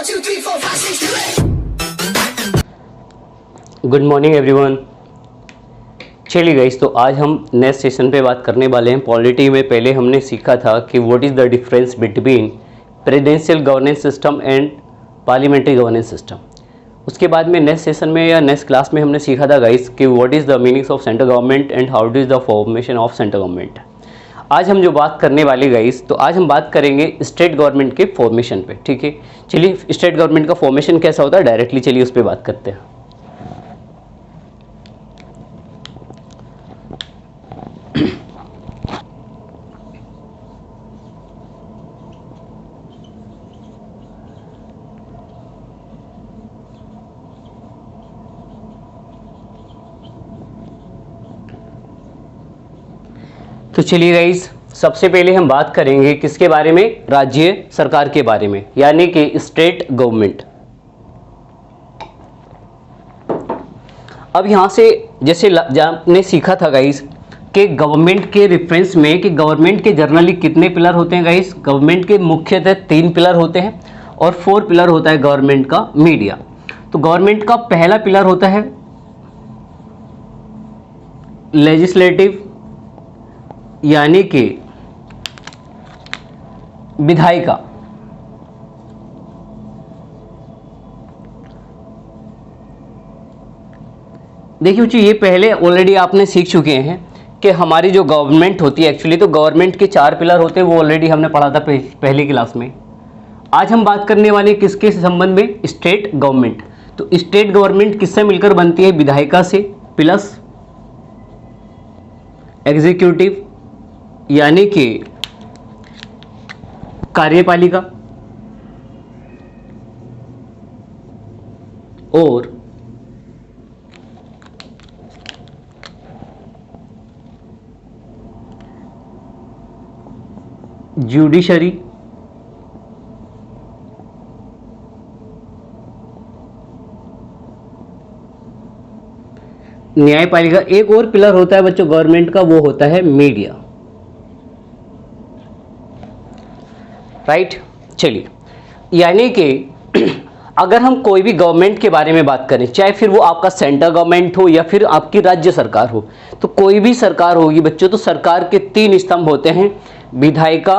2, 3, 4, 5, 6, 2, 8. Good morning everyone. चलिए guys, तो आज हम नेक्स्ट सेशन पे बात करने वाले हैं। पॉलिटी में पहले हमने सीखा था कि what is the difference between presidential governance system and parliamentary governance system. उसके बाद में नेक्स्ट सेशन में या नेक्स्ट क्लास में हमने सीखा था गाइस कि what is the meanings of central government and how is the formation of central government. आज हम जो बात करने वाले गाइस, तो आज हम बात करेंगे स्टेट गवर्नमेंट के फॉर्मेशन पे। ठीक है, चलिए स्टेट गवर्नमेंट का फॉर्मेशन कैसा होता है डायरेक्टली चलिए उस पर बात करते हैं। तो चलिए गाइस, सबसे पहले हम बात करेंगे किसके बारे में, राज्य सरकार के बारे में, यानी कि स्टेट गवर्नमेंट। अब यहाँ से जैसे आपने सीखा था गाइस कि गवर्नमेंट के रेफरेंस में कि गवर्नमेंट के जनरली कितने पिलर होते हैं गाइस। गवर्नमेंट के मुख्यतः 3 पिलर होते हैं और 4 पिलर होता है गवर्नमेंट का मीडिया। तो गवर्नमेंट का पहला पिलर होता है लेजिस्लेटिव, यानी कि विधायिका। देखिए बच्चों, ये पहले ऑलरेडी आपने सीख चुके हैं कि हमारी जो गवर्नमेंट होती है, एक्चुअली तो गवर्नमेंट के 4 पिलर होते हैं, वो ऑलरेडी हमने पढ़ा था पहली क्लास में। आज हम बात करने वाले किसके संबंध में, स्टेट गवर्नमेंट। तो स्टेट गवर्नमेंट किससे मिलकर बनती है, विधायिका से प्लस एग्जीक्यूटिव यानी कि कार्यपालिका और जुडिशरी न्यायपालिका। एक और पिलर होता है बच्चों गवर्नमेंट का, वो होता है मीडिया। राइट, चलिए, यानी कि अगर हम कोई भी गवर्नमेंट के बारे में बात करें, चाहे फिर वो आपका सेंट्रल गवर्नमेंट हो या फिर आपकी राज्य सरकार हो, तो कोई भी सरकार होगी बच्चों, तो सरकार के 3 स्तंभ होते हैं, विधायिका,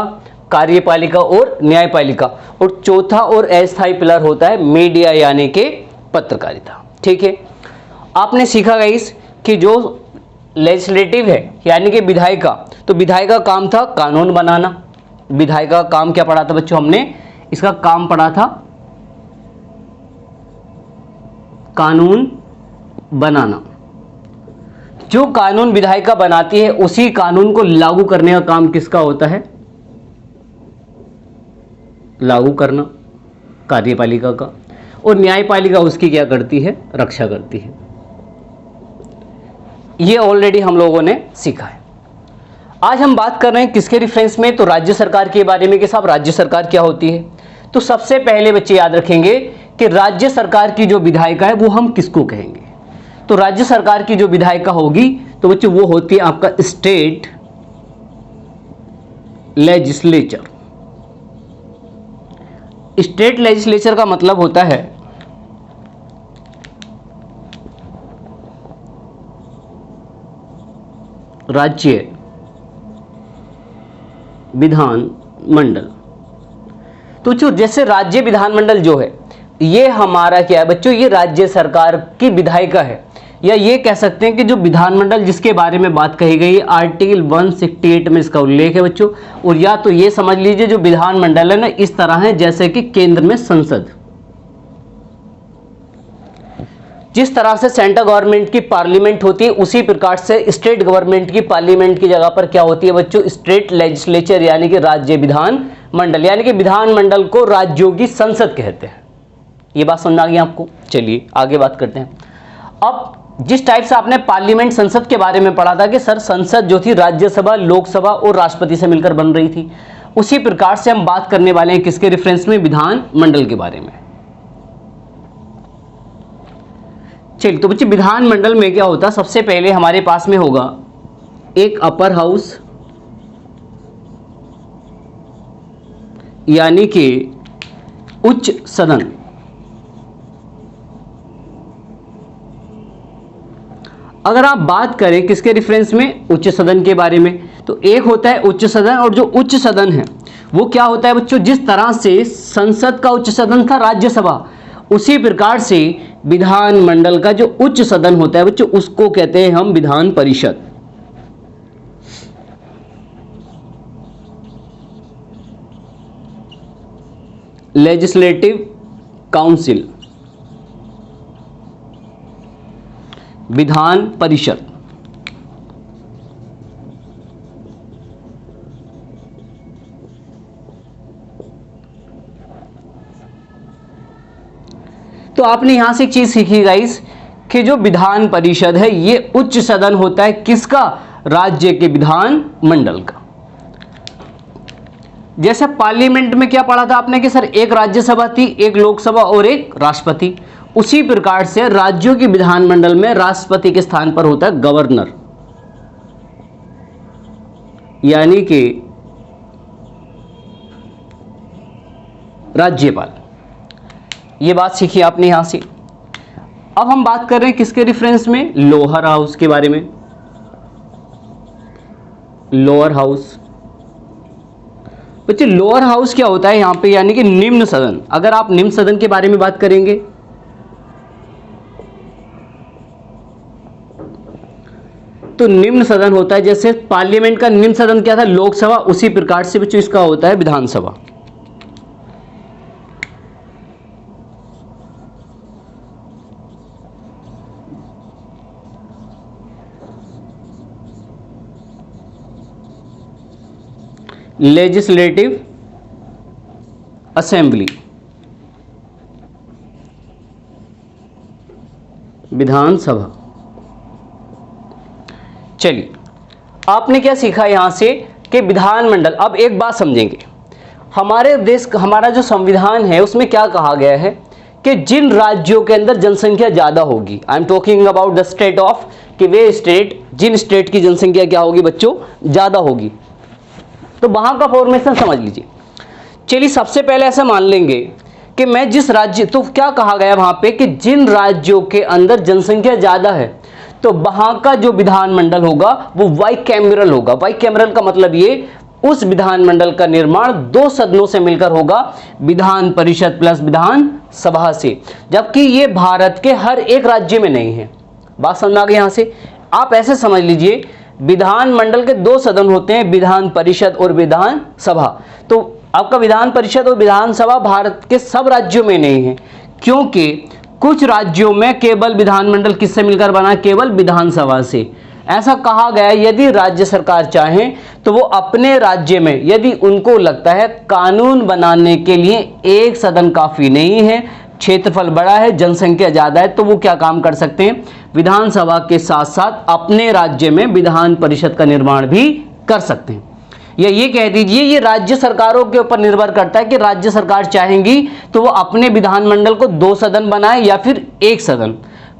कार्यपालिका और न्यायपालिका। और चौथा और अस्थायी पिलर होता है मीडिया यानी कि पत्रकारिता। ठीक है, आपने सीखा गाइस कि जो लेजिस्लेटिव है यानी कि विधायिका, तो विधायिका काम था कानून बनाना। विधायिका का काम क्या पढ़ा था बच्चों हमने, इसका काम पढ़ा था कानून बनाना। जो कानून विधायिका बनाती है उसी कानून को लागू करने का काम किसका होता है, लागू करना, कार्यपालिका का। और न्यायपालिका उसकी क्या करती है, रक्षा करती है। ये ऑलरेडी हम लोगों ने सीखा है। आज हम बात कर रहे हैं किसके रेफरेंस में, तो राज्य सरकार के बारे में कि साहब राज्य सरकार क्या होती है। तो सबसे पहले बच्चे याद रखेंगे कि राज्य सरकार की जो विधायिका है वो हम किसको कहेंगे। तो राज्य सरकार की जो विधायिका होगी तो बच्चे वो होती है आपका स्टेट लेजिस्लेचर। स्टेट लेजिस्लेचर का मतलब होता है राज्य विधान मंडल। तो जो जैसे राज्य विधानमंडल जो है ये हमारा क्या है बच्चों, ये राज्य सरकार की विधायिका है, या ये कह सकते हैं कि जो विधानमंडल जिसके बारे में बात कही गई है आर्टिकल 168 में इसका उल्लेख है बच्चों। और या तो ये समझ लीजिए जो विधानमंडल है ना इस तरह है जैसे कि केंद्र में संसद। जिस तरह से सेंट्रल गवर्नमेंट की पार्लियामेंट होती है उसी प्रकार से स्टेट गवर्नमेंट की पार्लियामेंट की जगह पर क्या होती है बच्चों, स्टेट लेजिस्लेचर यानी कि राज्य विधान मंडल। यानी कि विधानमंडल को राज्यों की संसद कहते हैं। ये बात समझ आ गई आपको। चलिए आगे बात करते हैं। अब जिस टाइप से आपने पार्लियामेंट संसद के बारे में पढ़ा था कि सर संसद जो थी राज्यसभा, लोकसभा और राष्ट्रपति से मिलकर बन रही थी, उसी प्रकार से हम बात करने वाले हैं किसके रेफरेंस में, विधानमंडल के बारे में। चलिए, तो बच्चे विधानमंडल में क्या होता है, सबसे पहले हमारे पास में होगा एक अपर हाउस यानी कि उच्च सदन। अगर आप बात करें किसके रेफरेंस में, उच्च सदन के बारे में, तो एक होता है उच्च सदन, और जो उच्च सदन है वो क्या होता है बच्चों, जिस तरह से संसद का उच्च सदन था राज्यसभा, उसी प्रकार से विधानमंडल का जो उच्च सदन होता है बच्चों, उसको कहते हैं हम विधान परिषद। Legislative council, Vidhan Parishad. तो आपने यहां से एक चीज सीखी गाइस कि जो विधान परिषद है ये उच्च सदन होता है किसका, राज्य के विधान मंडल का। जैसे पार्लियामेंट में क्या पढ़ा था आपने कि सर एक राज्यसभा थी, एक लोकसभा और एक राष्ट्रपति, उसी प्रकार से राज्यों के विधानमंडल में राष्ट्रपति के स्थान पर होता है गवर्नर, यानी कि राज्यपाल। ये बात सीखी आपने यहां से। अब हम बात कर रहे हैं किसके रेफरेंस में, लोअर हाउस के बारे में। लोअर हाउस बच्चे, लोअर हाउस क्या होता है यहां पे, यानी कि निम्न सदन। अगर आप निम्न सदन के बारे में बात करेंगे तो निम्न सदन होता है, जैसे पार्लियामेंट का निम्न सदन क्या था, लोकसभा, उसी प्रकार से बच्चों इसका होता है विधानसभा। लेजिस्लेटिव असेंबली, विधानसभा। चलिए आपने क्या सीखा यहां से कि विधानमंडल। अब एक बात समझेंगे, हमारे देश का हमारा जो संविधान है उसमें क्या कहा गया है कि जिन राज्यों के अंदर जनसंख्या ज्यादा होगी, I am talking about the state of, कि वे स्टेट, जिन स्टेट की जनसंख्या क्या होगी बच्चों, ज्यादा होगी, तो वहां का फॉर्मेशन समझ लीजिए। चलिए सबसे पहले ऐसा मान लेंगे कि मैं जिस राज्य, तो क्या कहा गया वहां पे कि जिन राज्यों के अंदर जनसंख्या ज्यादा है तो वहां का जो विधानमंडल होगा वो बाइकैमरल होगा। बाइकैमरल का मतलब ये, उस विधानमंडल का निर्माण दो सदनों से मिलकर होगा, विधान परिषद प्लस विधान सभा से, जबकि ये भारत के हर एक राज्य में नहीं है। बात समझ आ गई यहां से। आप ऐसे समझ लीजिए, विधानमंडल के दो सदन होते हैं, विधान परिषद और विधान सभा। तो आपका विधान परिषद और विधानसभा भारत के सब राज्यों में नहीं है, क्योंकि कुछ राज्यों में केवल विधानमंडल किससे मिलकर बना, केवल विधानसभा से। ऐसा कहा गया यदि राज्य सरकार चाहे तो वो अपने राज्य में, यदि उनको लगता है कानून बनाने के लिए एक सदन काफी नहीं है, क्षेत्रफल बड़ा है, जनसंख्या ज्यादा है, तो वो क्या काम कर सकते हैं, विधानसभा के साथ साथ अपने राज्य में विधान परिषद का निर्माण भी कर सकते हैं। या ये कह दीजिए, ये राज्य सरकारों के ऊपर निर्भर करता है कि राज्य सरकार चाहेंगी तो वो अपने विधानमंडल को दो सदन बनाए या फिर एक सदन।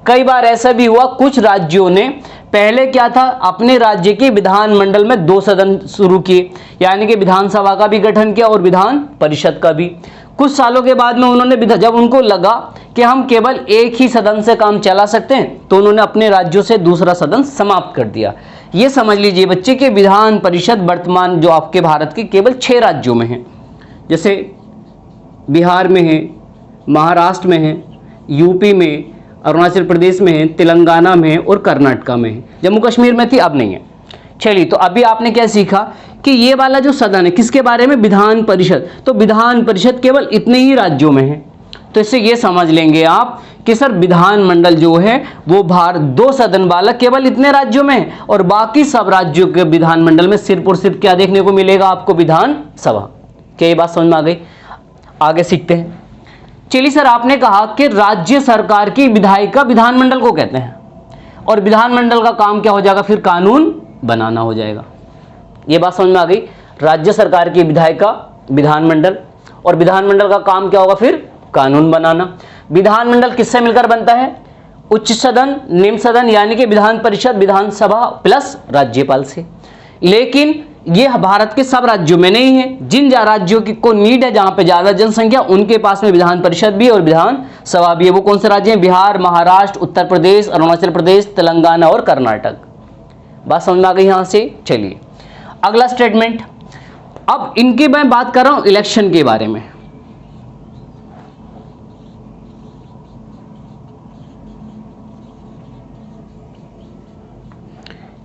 कई बार ऐसा भी हुआ, कुछ राज्यों ने पहले क्या था, अपने राज्य के विधानमंडल में दो सदन शुरू किए, यानी कि विधानसभा का भी गठन किया और विधान परिषद का भी। कुछ सालों के बाद में उन्होंने, जब उनको लगा कि हम केवल एक ही सदन से काम चला सकते हैं, तो उन्होंने अपने राज्यों से दूसरा सदन समाप्त कर दिया। ये समझ लीजिए बच्चे कि विधान परिषद वर्तमान जो आपके भारत के केवल 6 राज्यों में है, जैसे बिहार में है, महाराष्ट्र में है, यूपी में, अरुणाचल प्रदेश में है, तेलंगाना में है और कर्नाटका में है। जम्मू कश्मीर में थी, अब नहीं है। चलिए, तो अभी आपने क्या सीखा कि ये वाला जो सदन है किसके बारे में, विधान परिषद। तो विधान परिषद केवल इतने ही राज्यों में है, तो इससे ये समझ लेंगे आप कि सर विधानमंडल जो है वो भारत दो सदन वाला केवल इतने राज्यों में है, और बाकी सब राज्यों के विधानमंडल में सिर्फ और सिर्फ क्या देखने को मिलेगा आपको, विधानसभा। क्या ये बात समझ में आ गई? आगे सीखते हैं। चलिए सर, आपने कहा कि राज्य सरकार की विधायिका विधानमंडल को कहते हैं, और विधानमंडल का काम क्या हो जाएगा, फिर कानून बनाना हो जाएगा। ये बात समझ में आ गई? राज्य सरकार की विधायिका विधानमंडल, और विधानमंडल का काम क्या होगा, फिर कानून बनाना। विधानमंडल किससे मिलकर बनता है, उच्च सदन, निम्न सदन, यानी कि विधान परिषद, विधानसभा प्लस राज्यपाल से। लेकिन ये भारत के सब राज्यों में नहीं है। जिन राज्यों की को नीड है, जहां पे ज्यादा जनसंख्या, उनके पास में विधान परिषद भी और विधान सभा भी है। वो कौन से राज्य हैं? बिहार, महाराष्ट्र, उत्तर प्रदेश, अरुणाचल प्रदेश, तेलंगाना और कर्नाटक। बात समझ में आ गई यहां से? चलिए अगला स्टेटमेंट। अब इनकी मैं बात कर रहा हूं इलेक्शन के बारे में।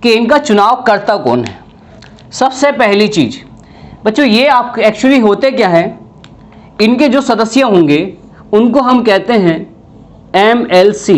कि इनका चुनाव करता कौन है। सबसे पहली चीज बच्चों, ये आप एक्चुअली होते क्या है, इनके जो सदस्य होंगे उनको हम कहते हैं MLC।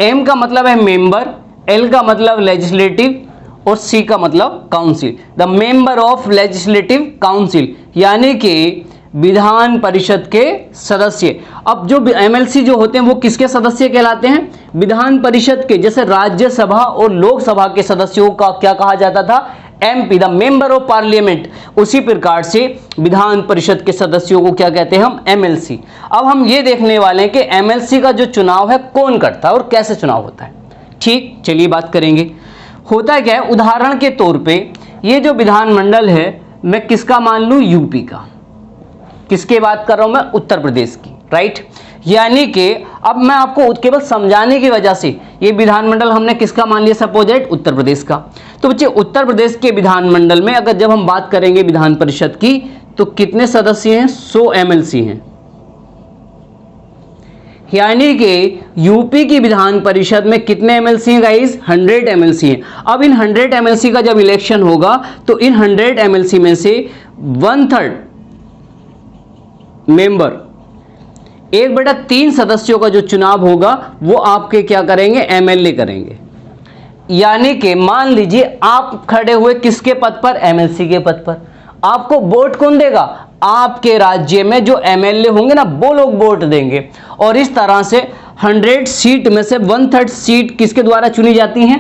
M का मतलब है मेंबर, L का मतलब लेजिस्लेटिव और C का मतलब council. The member of legislative council, यानी कि विधान परिषद के सदस्य। अब जो MLC जो होते हैं वो किसके सदस्य कहलाते हैं? विधान परिषद के। जैसे राज्यसभा और लोकसभा के सदस्यों का क्या कहा जाता था? MP, the member of parliament. उसी प्रकार से विधान परिषद के सदस्यों को क्या कहते हैं? हम MLC। अब हम ये देखने वाले हैं कि MLC का जो चुनाव है कौन करता है और कैसे चुनाव होता है। ठीक, चलिए बात करेंगे। होता क्या है, उदाहरण के तौर पे ये जो विधानमंडल है, मैं किसका मान लूं? यूपी का। किसके बात कर रहा हूं मैं? उत्तर प्रदेश की, राइट। यानी कि अब मैं आपको केवल समझाने की वजह से ये विधानमंडल हमने किसका मान लिया? सपोजेट उत्तर प्रदेश का। तो बच्चे उत्तर प्रदेश के विधानमंडल में अगर जब हम बात करेंगे विधान परिषद की, तो कितने सदस्य हैं? 100 MLC हैं। यानी कि यूपी की विधान परिषद में कितने MLC हैं गाइस? 100 MLC हैं। अब इन 100 MLC का जब इलेक्शन होगा तो इन 100 MLC में से 1/3 मेंबर, 1/3 सदस्यों का जो चुनाव होगा वो आपके क्या करेंगे? MLA करेंगे। यानी कि मान लीजिए आप खड़े हुए किसके पद पर? MLC के पद पर। आपको वोट कौन देगा? आपके राज्य में जो MLA होंगे ना, वो लोग वोट देंगे। और इस तरह से 100 सीट में से 1/3 सीट किसके द्वारा चुनी जाती हैं?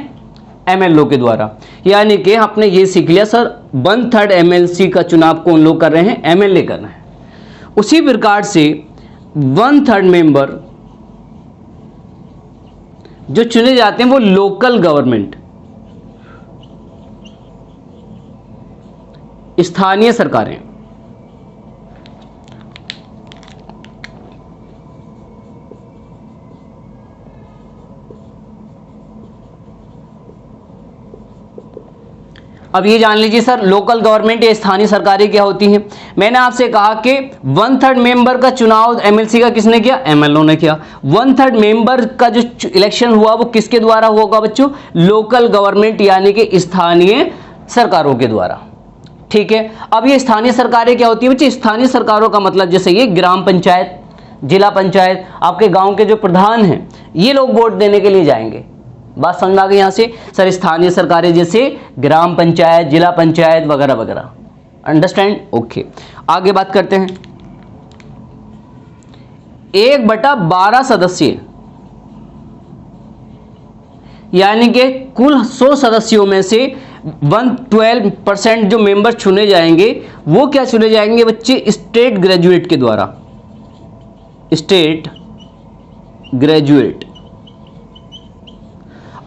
MLA के द्वारा। यानी कि आपने ये सीख लिया सर, 1/3 MLC का चुनाव कौन लोग कर रहे हैं? MLA कर रहे हैं। उसी प्रकार से 1/3 मेंबर जो चुने जाते हैं वो लोकल गवर्नमेंट, स्थानीय सरकारें। अब ये जान लीजिए सर, लोकल गवर्नमेंट या स्थानीय सरकारें क्या होती हैं। मैंने आपसे कहा कि 1/3 मेंबर का चुनाव MLC का किसने किया? MLA ने किया। 1/3 मेंबर का जो इलेक्शन हुआ वो किसके द्वारा होगा बच्चों? लोकल गवर्नमेंट यानी कि स्थानीय सरकारों के द्वारा। ठीक है। अब ये स्थानीय सरकारें क्या होती है बच्चे? स्थानीय सरकारों का मतलब जैसे ये ग्राम पंचायत, जिला पंचायत, आपके गांव के जो प्रधान हैं ये लोग वोट देने के लिए जाएंगे। बात समझ आ गई यहां से? सर स्থানীय सरकारें जैसे ग्राम पंचायत, जिला पंचायत वगैरह वगैरह। अंडरस्टैंड? ओके, आगे बात करते हैं। 1/12 सदस्य, यानी कि कुल 100 सदस्यों में से 112% जो मेंबर चुने जाएंगे वो क्या चुने जाएंगे बच्चे? स्टेट ग्रेजुएट के द्वारा। State graduate.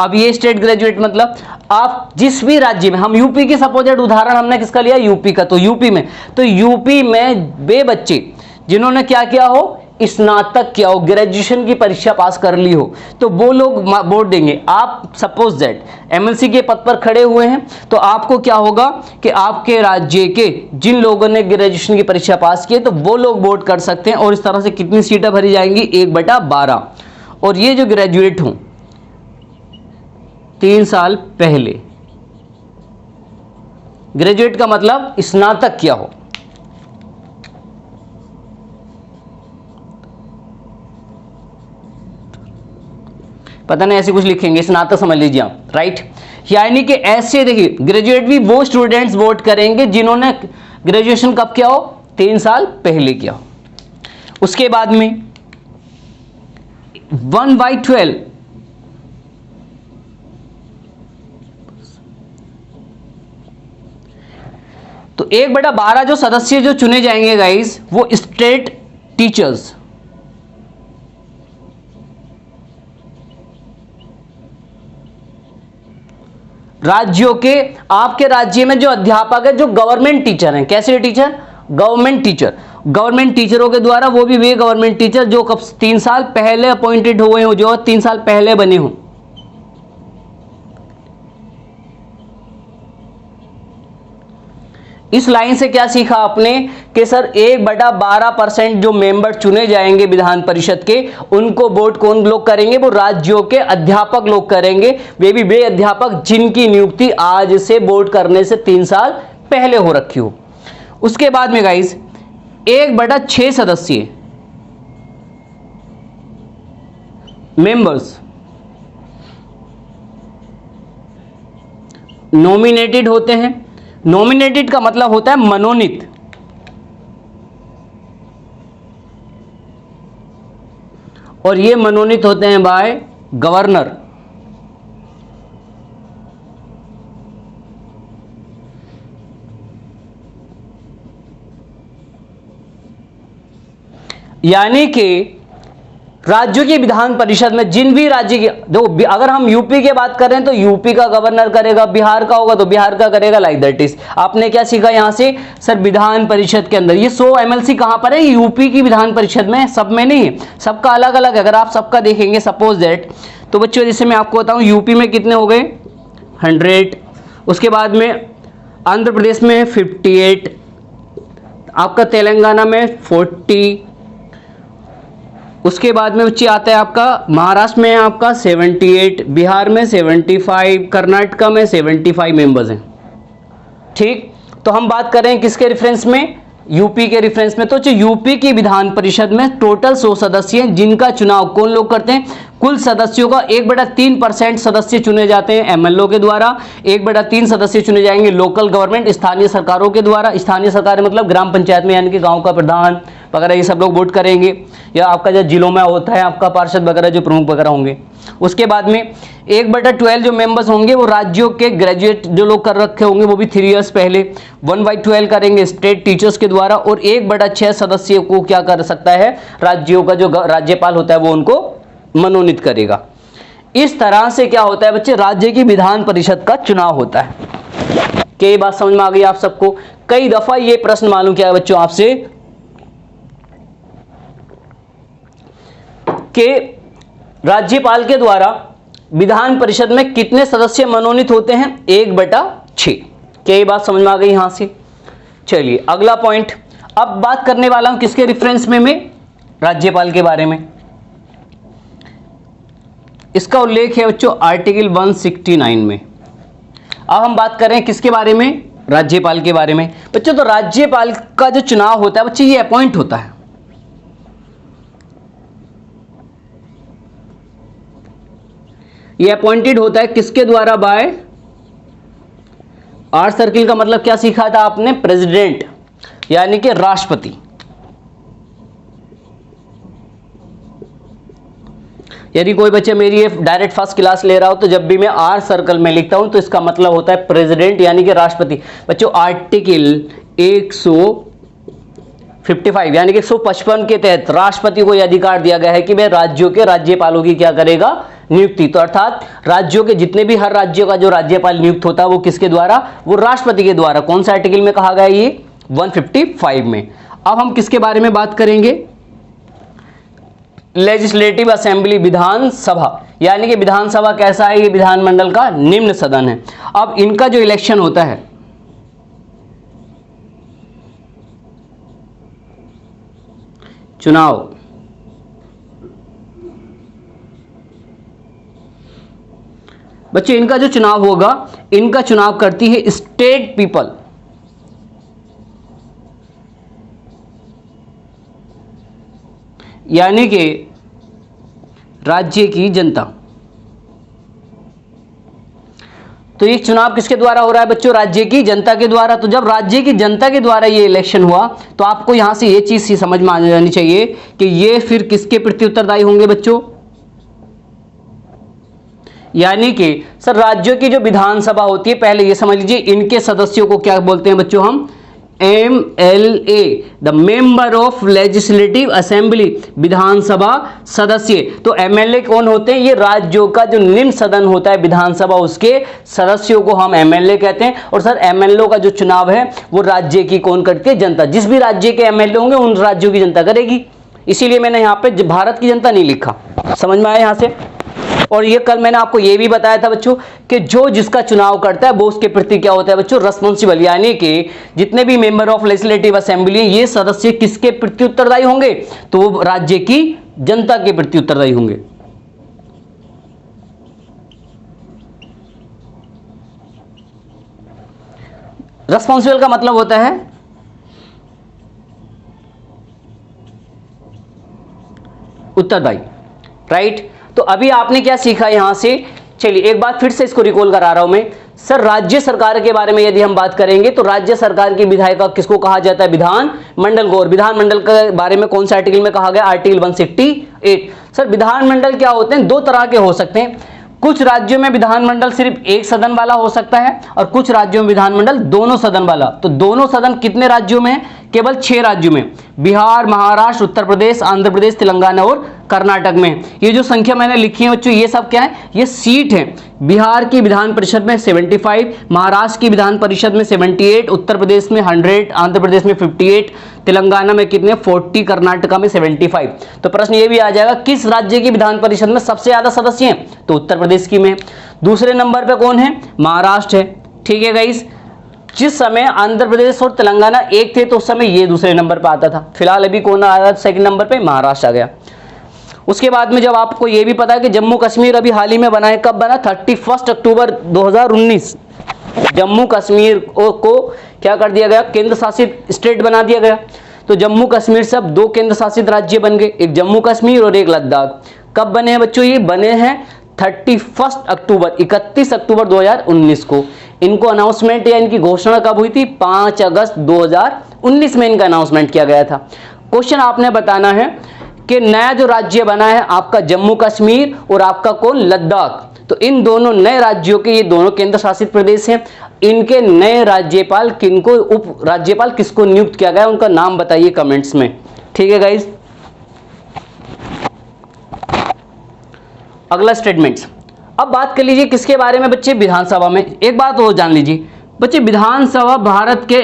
अब ये स्टेट ग्रेजुएट मतलब आप जिस भी राज्य में, हम यूपी के सपोजेट उदाहरण हमने किसका लिया? यूपी का। तो यूपी में वे बच्चे जिन्होंने क्या किया हो? स्नातक किया हो, ग्रेजुएशन की परीक्षा पास कर ली हो, तो वो लोग वोट देंगे। आप सपोज दैट MLC के पद पर खड़े हुए हैं, तो आपको क्या होगा कि आपके राज्य के जिन लोगों ने ग्रेजुएशन की परीक्षा पास की है तो वो लोग वोट कर सकते हैं। और इस तरह से कितनी सीटें भरी जाएंगी? 1/12। और ये जो ग्रेजुएट हों 3 साल पहले, ग्रेजुएट का मतलब स्नातक किया हो। पता नहीं ऐसे कुछ लिखेंगे, स्नातक समझ लीजिए आप, राइट। यानी कि ऐसे देखिए, ग्रेजुएट भी वो स्टूडेंट्स वोट करेंगे जिन्होंने ग्रेजुएशन कब किया हो? 3 साल पहले किया हो। उसके बाद में 1/12 तो 1/12 जो सदस्य जो चुने जाएंगे गाइस वो स्टेट टीचर्स, राज्यों के, आपके राज्य में जो अध्यापक है, जो गवर्नमेंट टीचर हैं, कैसे टीचर, गवर्नमेंट टीचर, गवर्नमेंट टीचरों के द्वारा, वो भी वे गवर्नमेंट टीचर जो कब 3 साल पहले अपॉइंटेड हुए हो, जो 3 साल पहले बने हो। इस लाइन से क्या सीखा आपने कि सर 1/12% जो मेंबर चुने जाएंगे विधान परिषद के, उनको वोट कौन लोग करेंगे, वो राज्यों के अध्यापक लोग करेंगे, वे भी वे अध्यापक जिनकी नियुक्ति आज से वोट करने से 3 साल पहले हो रखी हो। उसके बाद में गाइस 1/6 सदस्यीय मेंबर्स नॉमिनेटेड होते हैं। नॉमिनेटेड का मतलब होता है मनोनीत। और ये मनोनीत होते हैं बाय गवर्नर। यानी कि राज्यों की विधान परिषद में जिन भी राज्य की, देखो अगर हम यूपी की बात कर रहे हैं तो यूपी का गवर्नर करेगा, बिहार का होगा तो बिहार का करेगा, लाइक दैट इज। आपने क्या सीखा यहां से, सर विधान परिषद के अंदर ये 100 MLC कहां पर है, यूपी की विधान परिषद में, सब में नहीं है, सबका अलग अलग है। अगर आप सबका देखेंगे सपोज दैट, तो बच्चों जैसे मैं आपको बताऊं यूपी में कितने हो गए 100, उसके बाद में आंध्र प्रदेश में 58, आपका तेलंगाना में 40, उसके बाद में बच्चे आता है आपका महाराष्ट्र में आपका 78, बिहार में 75, कर्नाटका में 75 मेंबर्स हैं। ठीक, तो हम बात कर रहे हैं किसके रेफरेंस में, यूपी के रेफरेंस में। तो यूपी की विधान परिषद में टोटल 100 सदस्य हैं, जिनका चुनाव कौन लोग करते हैं, कुल सदस्यों का 1/3% सदस्य चुने जाते हैं MLO के द्वारा, 1/3 सदस्य चुने जाएंगे लोकल गवर्नमेंट स्थानीय सरकारों के द्वारा। स्थानीय सरकार मतलब ग्राम पंचायत में, यानी कि गांव का प्रधान वगैरह ये सब लोग वोट करेंगे, या आपका जो जिलों में होता है आपका पार्षद वगैरह जो प्रमुख वगैरह होंगे। उसके बाद में 1/12 जो मेंबर्स होंगे वो राज्यों के ग्रेजुएट जो लोग कर रखे होंगे, वो भी 3 इयर्स पहले। 1/12 करेंगे स्टेट टीचर्स के द्वारा, और 1/6 सदस्य को क्या कर सकता है, राज्यों का जो राज्यपाल होता है वो उनको मनोनीत करेगा। इस तरह से क्या होता है बच्चे, राज्य की विधान परिषद का चुनाव होता है। क्या ये बात समझ में आ गई आप सबको? कई दफा ये प्रश्न मालूम किया है बच्चों आपसे कि राज्यपाल के द्वारा विधान परिषद में कितने सदस्य मनोनीत होते हैं, 1/6। क्या ये बात समझ में आ गई यहां से? चलिए अगला पॉइंट, अब बात करने वाला हूं किसके रेफरेंस में मैं, राज्यपाल के बारे में। इसका उल्लेख है बच्चों आर्टिकल 169 में। अब हम बात कर रहे हैं किसके बारे में, राज्यपाल के बारे में। बच्चों तो राज्यपाल का जो चुनाव होता है बच्चे, ये अपॉइंट होता है। ये अपॉइंटेड होता है किसके द्वारा, बाय आर सर्किल का मतलब क्या सीखा था आपने, प्रेसिडेंट यानी कि राष्ट्रपति। यदि कोई बच्चे मेरी ये डायरेक्ट फर्स्ट क्लास ले रहा हो तो जब भी मैं आर सर्कल में लिखता हूं तो इसका मतलब होता है प्रेसिडेंट यानी कि राष्ट्रपति। बच्चों आर्टिकल 155 यानी कि 155 के तहत राष्ट्रपति को यह अधिकार दिया गया है कि वह राज्यों के राज्यपालों की क्या करेगा, नियुक्ति। तो अर्थात राज्यों के जितने भी, हर राज्य का जो राज्यपाल नियुक्त होता है वो किसके द्वारा, वो राष्ट्रपति के द्वारा। कौन सा आर्टिकल में कहा गया है, ये 155 में। अब हम किसके बारे में बात करेंगे, लेजिस्लेटिव असेंबली, विधानसभा। यानी कि विधानसभा कैसा है, ये विधानमंडल का निम्न सदन है। अब इनका जो इलेक्शन होता है, चुनाव, बच्चे इनका जो चुनाव होगा, इनका चुनाव करती है स्टेट पीपल। यानी कि राज्य की जनता। तो ये चुनाव किसके द्वारा हो रहा है बच्चों, राज्य की जनता के द्वारा। तो जब राज्य की जनता के द्वारा ये इलेक्शन हुआ तो आपको यहां से ये चीज समझ में आ जानी चाहिए कि ये फिर किसके प्रति उत्तरदायी होंगे बच्चों, यानी कि सर राज्यों की जो विधानसभा होती है, पहले ये समझ लीजिए इनके सदस्यों को क्या बोलते हैं बच्चों, हम MLA the member of legislative assembly, विधानसभा सदस्य। तो MLA कौन होते हैं? ये राज्यों का जो निम्न सदन होता है विधानसभा, उसके सदस्यों को हम MLA कहते हैं। और सर MLA का जो चुनाव है वो राज्य की कौन करती है? जनता। जिस भी राज्य के MLA होंगे उन राज्यों की जनता करेगी, इसीलिए मैंने यहाँ पे भारत की जनता नहीं लिखा। समझ में आया यहाँ से? और ये कल मैंने आपको ये भी बताया था बच्चों कि जो जिसका चुनाव करता है वो उसके प्रति क्या होता है बच्चों? रिस्पॉन्सिबल, यानी कि जितने भी मेंबर ऑफ लेजिस्लेटिव असेंबली ये सदस्य किसके प्रति उत्तरदायी होंगे? तो वो राज्य की जनता के प्रति उत्तरदायी होंगे। रिस्पॉन्सिबल का मतलब होता है उत्तरदायी, राइट। तो अभी आपने क्या सीखा यहां से? चलिए एक बात फिर से इसको रिकॉल करा रहा हूं मैं। सर राज्य सरकार के बारे में यदि हम बात करेंगे तो राज्य सरकार की विधायिका किसको कहा जाता है? विधान मंडल को। और विधान मंडल के बारे में कौन सा आर्टिकल में कहा गया? आर्टिकल 168। सर विधान मंडल क्या होते हैं? दो तरह के हो सकते हैं। कुछ राज्यों में विधानमंडल सिर्फ एक सदन वाला हो सकता है और कुछ राज्यों में विधानमंडल दोनों सदन वाला। तो दोनों सदन कितने राज्यों में है? केवल 6 राज्यों में, बिहार, महाराष्ट्र, उत्तर प्रदेश, आंध्र प्रदेश, तेलंगाना और कर्नाटक में। ये जो संख्या मैंने लिखी है बच्चों, ये सब क्या है? ये सीट है। बिहार की विधान परिषद में 75, महाराष्ट्र की विधान परिषद में 78, उत्तर प्रदेश में 100, आंध्र प्रदेश में 58, तेलंगाना में कितने? 40, कर्नाटका में 75। तो प्रश्न ये भी आ जाएगा किस राज्य की विधान परिषद में सबसे ज्यादा सदस्य हैं? तो उत्तर प्रदेश की में। दूसरे नंबर पे कौन है? महाराष्ट्र है। ठीक है गाइस, जिस समय आंध्र प्रदेश और तेलंगाना एक थे तो उस समय ये दूसरे नंबर पे आता था। फिलहाल अभी कौन आ रहा? सेकंड नंबर पे महाराष्ट्र आ गया। उसके बाद में जब आपको ये भी पता है कि जम्मू कश्मीर अभी हाल ही में बना है, कब बना? 31 अक्टूबर 2019। जम्मू कश्मीर को क्या कर दिया गया? केंद्र शासित स्टेट बना दिया गया। तो जम्मू कश्मीर से अब 2 केंद्र शासित राज्य बन गए, एक जम्मू कश्मीर और एक लद्दाख। कब बने हैं बच्चों? ये बने हैं 31 अक्टूबर 2019 को। इनको अनाउंसमेंट या इनकी घोषणा कब हुई थी? 5 अगस्त 2019 में इनका अनाउंसमेंट किया गया था। क्वेश्चन आपने बताना है कि नया जो राज्य बना है आपका जम्मू कश्मीर और आपका कौन? लद्दाख। तो इन दोनों नए राज्यों के, ये दोनों केंद्र शासित प्रदेश हैं, इनके नए राज्यपाल किनको, उप राज्यपाल किसको नियुक्त किया गया? उनका नाम बताइए कमेंट्स में। ठीक है गाइस, अगला स्टेटमेंट्स। अब बात कर लीजिए किसके बारे में बच्चे? विधानसभा में। एक बात और जान लीजिए बच्चे, विधानसभा भारत के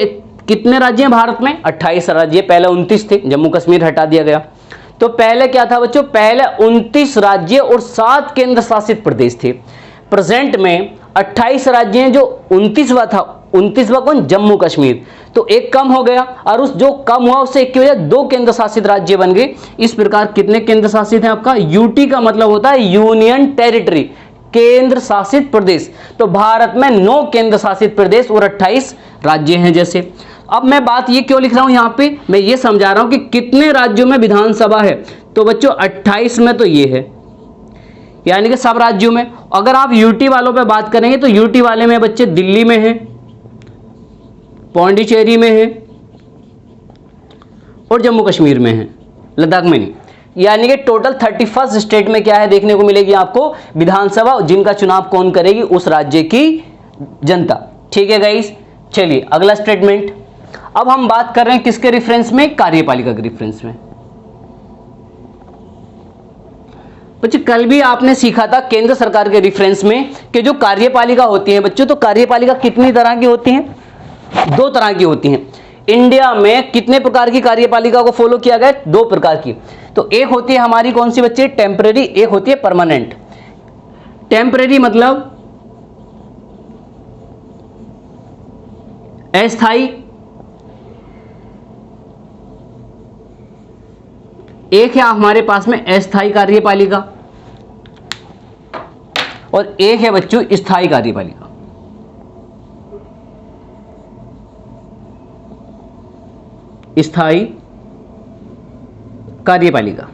कितने राज्य हैं? भारत में 28 राज्य। पहले 29 थे, जम्मू कश्मीर हटा दिया गया। तो पहले क्या था बच्चों? पहले 29 राज्य और 7 केंद्र शासित प्रदेश थे। प्रेजेंट में 28 राज्य हैं, जो 29वां था, 29वां कौन? जम्मू कश्मीर। तो एक कम हो गया और उस जो कम हुआ उससे एक की वजह 2 केंद्र शासित राज्य बन गए। इस प्रकार कितने केंद्र शासित हैं आपका? यूटी का मतलब होता है यूनियन टेरिटरी, केंद्र शासित प्रदेश। तो भारत में 9 केंद्र शासित प्रदेश और 28 राज्य हैं। जैसे अब मैं बात ये क्यों लिख रहा हूं यहां पे? मैं ये समझा रहा हूं कि कितने राज्यों में विधानसभा है। तो बच्चों 28 में तो ये है, यानी कि सब राज्यों में। अगर आप यूटी वालों पे बात करेंगे तो यूटी वाले में बच्चे दिल्ली में है, पौंडीचेरी में है और जम्मू कश्मीर में है, लद्दाख में नहीं। यानी कि टोटल 31 स्टेट में क्या है देखने को मिलेगी आपको? विधानसभा, जिनका चुनाव कौन करेगी? उस राज्य की जनता। ठीक है गाइस, चलिए अगला स्टेटमेंट। अब हम बात कर रहे हैं किसके रेफरेंस में? कार्यपालिका के रेफरेंस में। बच्चों कल भी आपने सीखा था केंद्र सरकार के रेफरेंस में कि जो कार्यपालिका होती है बच्चों, तो कार्यपालिका कितनी तरह की होती हैं? 2 तरह की होती हैं। इंडिया में कितने प्रकार की कार्यपालिका को फॉलो किया गया? 2 प्रकार की। तो एक होती है हमारी कौन सी बच्चे? टेम्परेरी, एक होती है परमानेंट। टेम्परेरी मतलब अस्थायी, एक है हमारे पास में अस्थायी कार्यपालिका और एक है बच्चों स्थायी कार्यपालिका। स्थायी कार्यपालिका।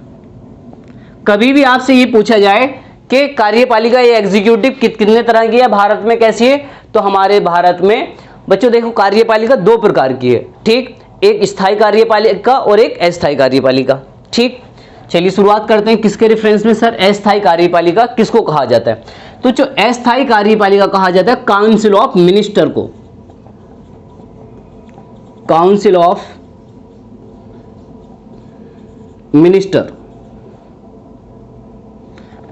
कभी भी आपसे ये पूछा जाए कि कार्यपालिका या एग्जीक्यूटिव कितने तरह की है, भारत में कैसी है, तो हमारे भारत में बच्चों देखो कार्यपालिका 2 प्रकार की है। ठीक, एक स्थायी कार्यपालिका और एक अस्थायी कार्यपालिका। ठीक, चलिए शुरुआत करते हैं किसके रेफरेंस में? सर अस्थायी कार्यपालिका किसको कहा जाता है? तो जो अस्थायी कार्यपालिका कहा जाता है काउंसिल ऑफ मिनिस्टर को। Council of minister.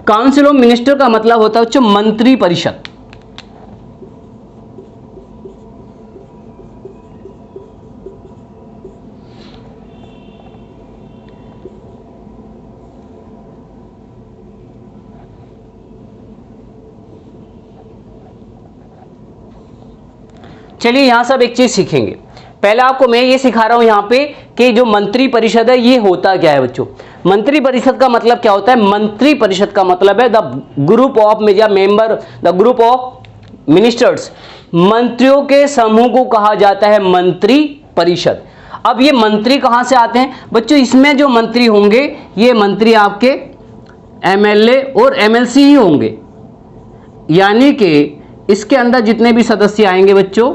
Council of minister का मतलब होता है बच्चों मंत्री परिषद। चलिए यहां सब एक चीज सीखेंगे। पहले आपको मैं ये सिखा रहा हूं यहां पे कि जो मंत्री परिषद है ये होता क्या है बच्चों। मंत्री परिषद का मतलब क्या होता है? मंत्री परिषद का मतलब है द ग्रुप ऑफ या member, the group of ministers. मंत्रियों के समूह को कहा जाता है मंत्री परिषद। अब ये मंत्री कहां से आते हैं बच्चों? इसमें जो मंत्री होंगे ये मंत्री आपके एमएलए और एमएलसी ही होंगे, यानी कि इसके अंदर जितने भी सदस्य आएंगे बच्चों,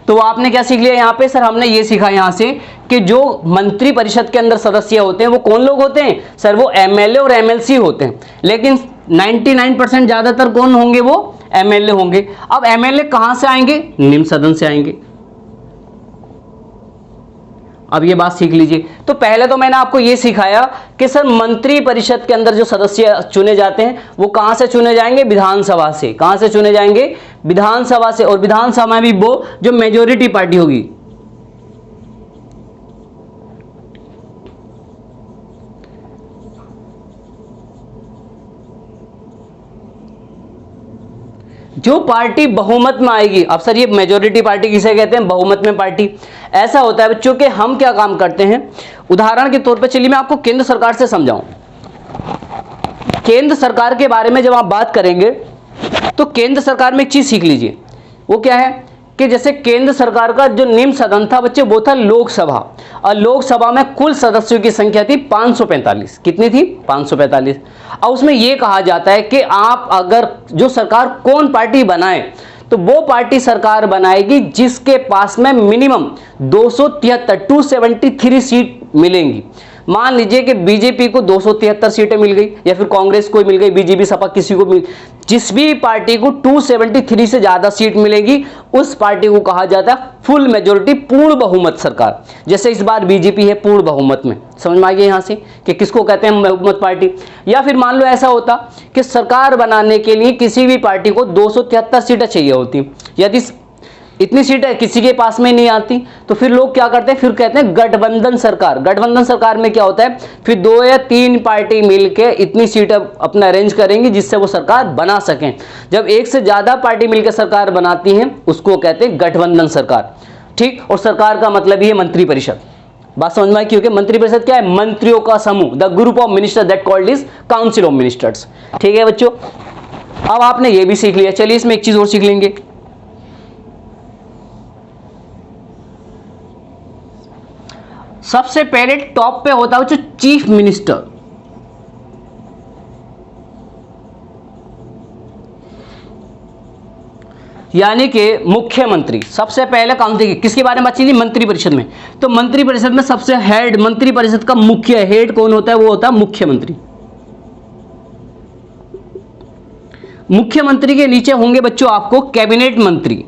तो आपने क्या सीख लिया यहां पे? सर हमने ये सीखा यहां से कि जो मंत्री परिषद के अंदर सदस्य होते हैं वो कौन लोग होते हैं? सर वो एमएलए और एमएलसी होते हैं, लेकिन 99% ज्यादातर कौन होंगे? वो एमएलए होंगे। अब एमएलए कहां से आएंगे? निम्न सदन से आएंगे। अब ये बात सीख लीजिए। तो पहले तो मैंने आपको ये सिखाया कि सर मंत्री परिषद के अंदर जो सदस्य चुने जाते हैं वो कहां से चुने जाएंगे? विधानसभा से। कहां से चुने जाएंगे? विधानसभा से। और विधानसभा में भी वो जो मेजोरिटी पार्टी होगी, जो पार्टी बहुमत में आएगी। अब सर ये मेजोरिटी पार्टी किसे कहते हैं? बहुमत में पार्टी। ऐसा होता है बच्चों कि हम क्या काम करते हैं, उदाहरण के तौर पे चलिए मैं आपको केंद्र सरकार से समझाऊं। केंद्र सरकार के बारे में जब आप बात करेंगे तो केंद्र सरकार में एक चीज सीख लीजिए, वो क्या है कि जैसे केंद्र सरकार का जो निम्न सदन था बच्चे वो था लोकसभा, और लोकसभा में कुल सदस्यों की संख्या थी 545। कितनी थी? 545। और उसमें यह कहा जाता है कि आप अगर जो सरकार कौन पार्टी बनाए तो वो पार्टी सरकार बनाएगी जिसके पास में मिनिमम 273 सीट मिलेंगी। मान लीजिए कि बीजेपी को 273 सीटें मिल गई या फिर कांग्रेस को मिल गई, बीजेपी सपा किसी को मिल, जिस भी पार्टी को 273 से ज्यादा सीट मिलेगी उस पार्टी को कहा जाता है फुल मेजोरिटी, पूर्ण बहुमत सरकार। जैसे इस बार बीजेपी है पूर्ण बहुमत में। समझ में आ गया यहां से कि किसको कहते हैं बहुमत पार्टी। या फिर मान लो ऐसा होता कि सरकार बनाने के लिए किसी भी पार्टी को 273 सीटें चाहिए होती, यदि इतनी सीटें किसी के पास में नहीं आती तो फिर लोग क्या करते हैं? फिर कहते हैं गठबंधन सरकार। गठबंधन सरकार में क्या होता है? फिर 2 या 3 पार्टी मिलकर इतनी सीटें अपना अरेंज करेंगी जिससे वो सरकार बना सकें। जब एक से ज्यादा पार्टी मिलकर सरकार बनाती हैं उसको कहते हैं गठबंधन सरकार। ठीक, और सरकार का मतलब ही है मंत्री परिषद। बात समझ में आई? क्योंकि मंत्री परिषद क्या है? मंत्रियों का समूह, the group of minister that called is council of ministers. ठीक है बच्चों, अब आपने ये भी सीख लिया। चलिए इसमें एक चीज और सीख लेंगे। सबसे पहले टॉप पे होता है जो चीफ मिनिस्टर, यानी कि मुख्यमंत्री। सबसे पहले काउंसिल किसके बारे में बात चली? मंत्री परिषद में। तो मंत्री परिषद में सबसे हेड, मंत्री परिषद का मुख्य हेड कौन होता है? वो होता है मुख्यमंत्री। मुख्यमंत्री के नीचे होंगे बच्चों आपको कैबिनेट मंत्री।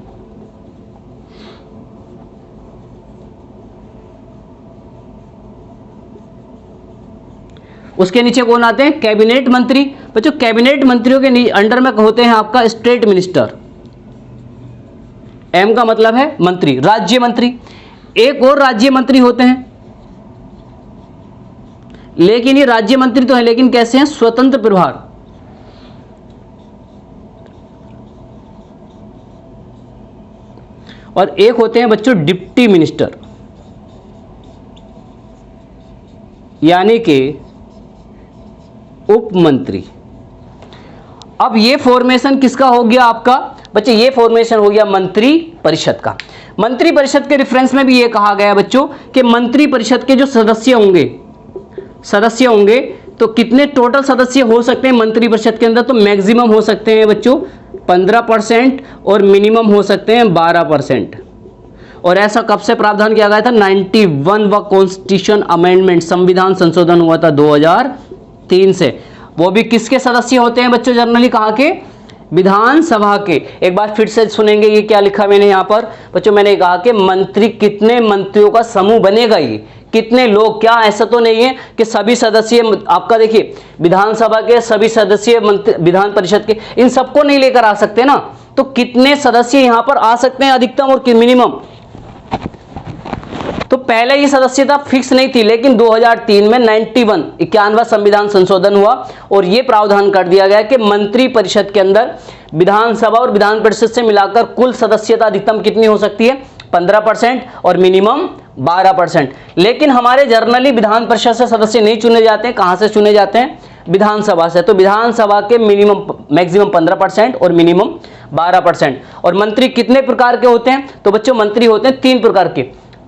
उसके नीचे कौन आते हैं? कैबिनेट मंत्री। बच्चों कैबिनेट मंत्रियों के अंडर में होते हैं आपका स्टेट मिनिस्टर। एम का मतलब है मंत्री। राज्य मंत्री, एक और राज्य मंत्री होते हैं, लेकिन ये राज्य मंत्री तो है लेकिन कैसे हैं? स्वतंत्र प्रभार। और एक होते हैं बच्चों डिप्टी मिनिस्टर, यानी कि उप मंत्री। अब ये फॉर्मेशन किसका हो गया आपका? बच्चे ये फॉर्मेशन हो गया मंत्री परिषद का। मंत्री परिषद के रेफरेंस में भी ये कहा गया बच्चों कि मंत्री परिषद के जो सदस्य होंगे तो कितने टोटल सदस्य हो सकते हैं मंत्री परिषद के अंदर? तो मैक्सिमम हो सकते हैं बच्चों 15% और मिनिमम हो सकते हैं 12%। और ऐसा कब से प्रावधान किया गया था? 91वां कॉन्स्टिट्यूशन अमेंडमेंट, संविधान संशोधन हुआ था 2003 से। वो भी किसके सदस्य होते हैं बच्चों जनरली? कहाँ के? विधानसभा के, एक बार फिर से सुनेंगे ये क्या लिखा मैंने यहाँ पर बच्चों, मैंने कहा कि मंत्री कितने मंत्रियों का समूह बनेगा, ये कितने लोग, क्या ऐसा तो नहीं है कि सभी सदस्य आपका देखिए विधानसभा के सभी सदस्य विधान परिषद के इन सबको नहीं लेकर आ सकते ना, तो कितने सदस्य यहाँ पर आ सकते हैं अधिकतम और मिनिमम। तो पहले ये सदस्यता फिक्स नहीं थी, लेकिन 2003 में 91वां संविधान संशोधन हुआ और ये प्रावधान कर दिया गया कि मंत्री परिषद के अंदर विधानसभा और विधान परिषद से मिलाकर कुल सदस्यता अधिकतम कितनी हो सकती है, 15% और मिनिमम 12%। लेकिन हमारे जर्नली विधान परिषद से सदस्य नहीं चुने जाते हैं, कहां से चुने जाते हैं, विधानसभा से। तो विधानसभा के मिनिमम मैक्सिमम 15% और मिनिमम 12%। और मंत्री कितने प्रकार के होते हैं, तो बच्चों मंत्री होते हैं 3 प्रकार के,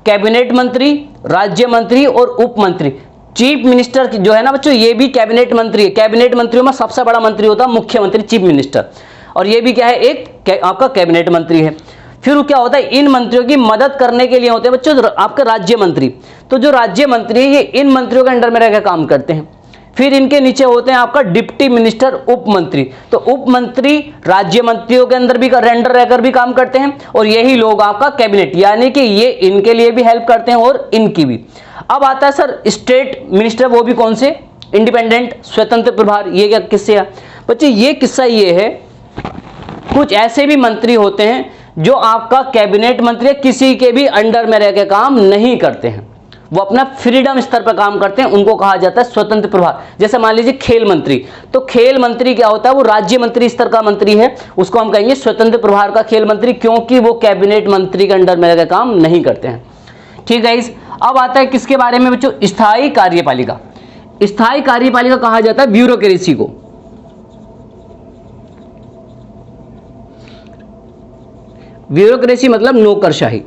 कैबिनेट मंत्री, राज्य मंत्री और उप मंत्री। चीफ मिनिस्टर जो है ना बच्चों, ये भी कैबिनेट मंत्री है। कैबिनेट मंत्रियों में सबसे बड़ा मंत्री होता है मुख्यमंत्री, चीफ मिनिस्टर, और ये भी क्या है, एक आपका कैबिनेट मंत्री है। फिर क्या होता है, इन मंत्रियों की मदद करने के लिए होते हैं बच्चों आपके राज्य मंत्री। तो जो राज्य मंत्री है ये इन मंत्रियों के अंडर में रहकर काम करते हैं। फिर इनके नीचे होते हैं आपका डिप्टी मिनिस्टर, उप मंत्री। तो उप मंत्री राज्य मंत्रियों के अंदर भी अंडर रहकर भी काम करते हैं, और यही लोग आपका कैबिनेट, यानी कि ये इनके लिए भी हेल्प करते हैं और इनकी भी। अब आता है सर स्टेट मिनिस्टर, वो भी कौन से, इंडिपेंडेंट, स्वतंत्र प्रभार। ये क्या किससे है बच्चे, ये किस्सा ये है, कुछ ऐसे भी मंत्री होते हैं जो आपका कैबिनेट मंत्री किसी के भी अंडर में रहकर काम नहीं करते हैं, वो अपना फ्रीडम स्तर पर काम करते हैं, उनको कहा जाता है स्वतंत्र प्रभार। जैसे मान लीजिए खेल मंत्री, तो खेल मंत्री क्या होता है, वो राज्य मंत्री स्तर का मंत्री है, उसको हम कहेंगे स्वतंत्र प्रभार का खेल मंत्री, क्योंकि वो कैबिनेट मंत्री के अंडर में रहकर काम नहीं करते हैं। ठीक है। अब आता है किसके बारे में बच्चों, स्थायी कार्यपालिका। स्थायी कार्यपालिका कहा जाता है ब्यूरोक्रेसी को। ब्यूरोक्रेसी मतलब नौकरशाही।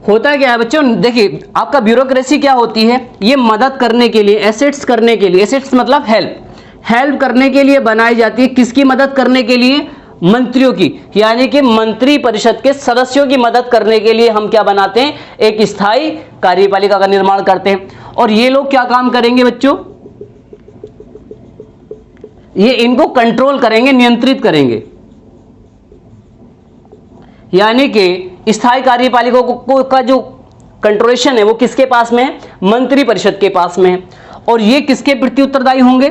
होता क्या है बच्चों, देखिए आपका ब्यूरोक्रेसी क्या होती है, ये मदद करने के लिए, एसेट्स करने के लिए, एसेट्स मतलब हेल्प करने के लिए बनाई जाती है। किसकी मदद करने के लिए, मंत्रियों की, यानी कि मंत्री परिषद के सदस्यों की मदद करने के लिए हम क्या बनाते हैं, एक स्थायी कार्यपालिका का निर्माण करते हैं। और ये लोग क्या काम करेंगे बच्चों, ये इनको कंट्रोल करेंगे, नियंत्रित करेंगे। यानी कि स्थायी कार्यपालिका का जो कंट्रोलेशन है वो किसके पास में है, मंत्री परिषद के पास में है। और ये किसके प्रति उत्तरदायी होंगे,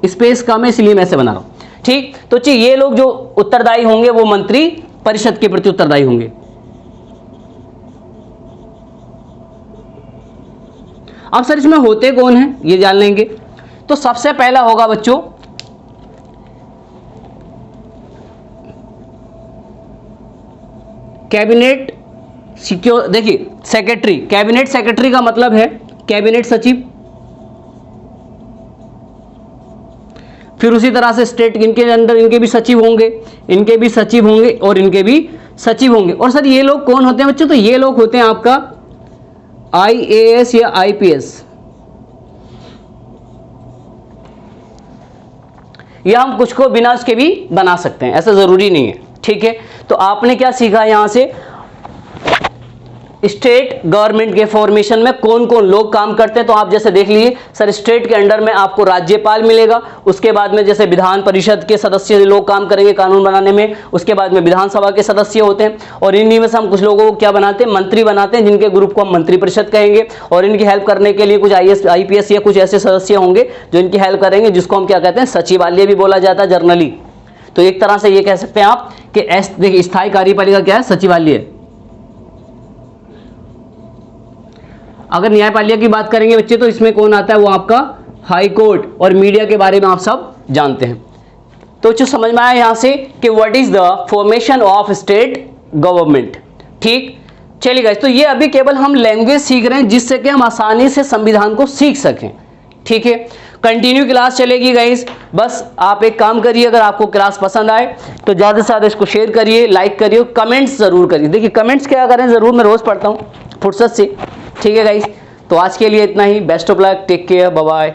स्पेस कम है इसलिए मैं ऐसे बना रहा हूं। ठीक, तो ये लोग जो उत्तरदायी होंगे वो मंत्री परिषद के प्रति उत्तरदायी होंगे। अब सर इसमें होते कौन हैं ये जान लेंगे। तो सबसे पहला होगा बच्चों कैबिनेट सिक्योर, देखिए सेक्रेटरी, कैबिनेट सेक्रेटरी का मतलब है कैबिनेट सचिव। फिर उसी तरह से स्टेट, इनके अंदर इनके भी सचिव होंगे, इनके भी सचिव होंगे और इनके भी सचिव होंगे। और सर ये लोग कौन होते हैं बच्चों, तो ये लोग होते हैं आपका IAS या IPS, या हम कुछ को बिना उसके भी बना सकते हैं, ऐसा जरूरी नहीं है। ठीक है, तो आपने क्या सीखा यहां से, स्टेट गवर्नमेंट के फॉर्मेशन में कौन कौन लोग काम करते हैं। तो आप जैसे देख लीजिए सर, स्टेट के अंडर में आपको राज्यपाल मिलेगा, उसके बाद में जैसे विधान परिषद के सदस्य लोग काम करेंगे कानून बनाने में, उसके बाद में विधानसभा के सदस्य होते हैं, और इन्हीं में से हम कुछ लोगों को क्या बनाते हैं, मंत्री बनाते हैं, जिनके ग्रुप को हम मंत्री परिषद कहेंगे। और इनकी हेल्प करने के लिए कुछ IAS IPS या कुछ ऐसे सदस्य होंगे जो इनकी हेल्प करेंगे, जिसको हम क्या कहते हैं, सचिवालय भी बोला जाता है जर्नली। तो एक तरह से ये कह सकते हैं आप कि देखिए स्थायी कार्यपालिका क्या है, सचिवालय। अगर न्यायपालिका की बात करेंगे बच्चे तो इसमें कौन आता है, वो आपका हाई कोर्ट और मीडिया के बारे में आप सब जानते हैं। तो जो समझ में आया यहां से कि what is the formation of state government. ठीक, चलिए गाइस, तो ये अभी केवल हम लैंग्वेज सीख रहे हैं जिससे कि हम आसानी से संविधान को सीख सकें। ठीक है, कंटिन्यू क्लास चलेगी गाइस। बस आप एक काम करिए, अगर आपको क्लास पसंद आए तो ज़्यादा से ज़्यादा इसको शेयर करिए, लाइक करिए, कमेंट्स ज़रूर करिए। देखिए कमेंट्स क्या करें ज़रूर, मैं रोज़ पढ़ता हूँ फुर्सत से। ठीक है गाइस, तो आज के लिए इतना ही। Best of luck, take care, bye bye.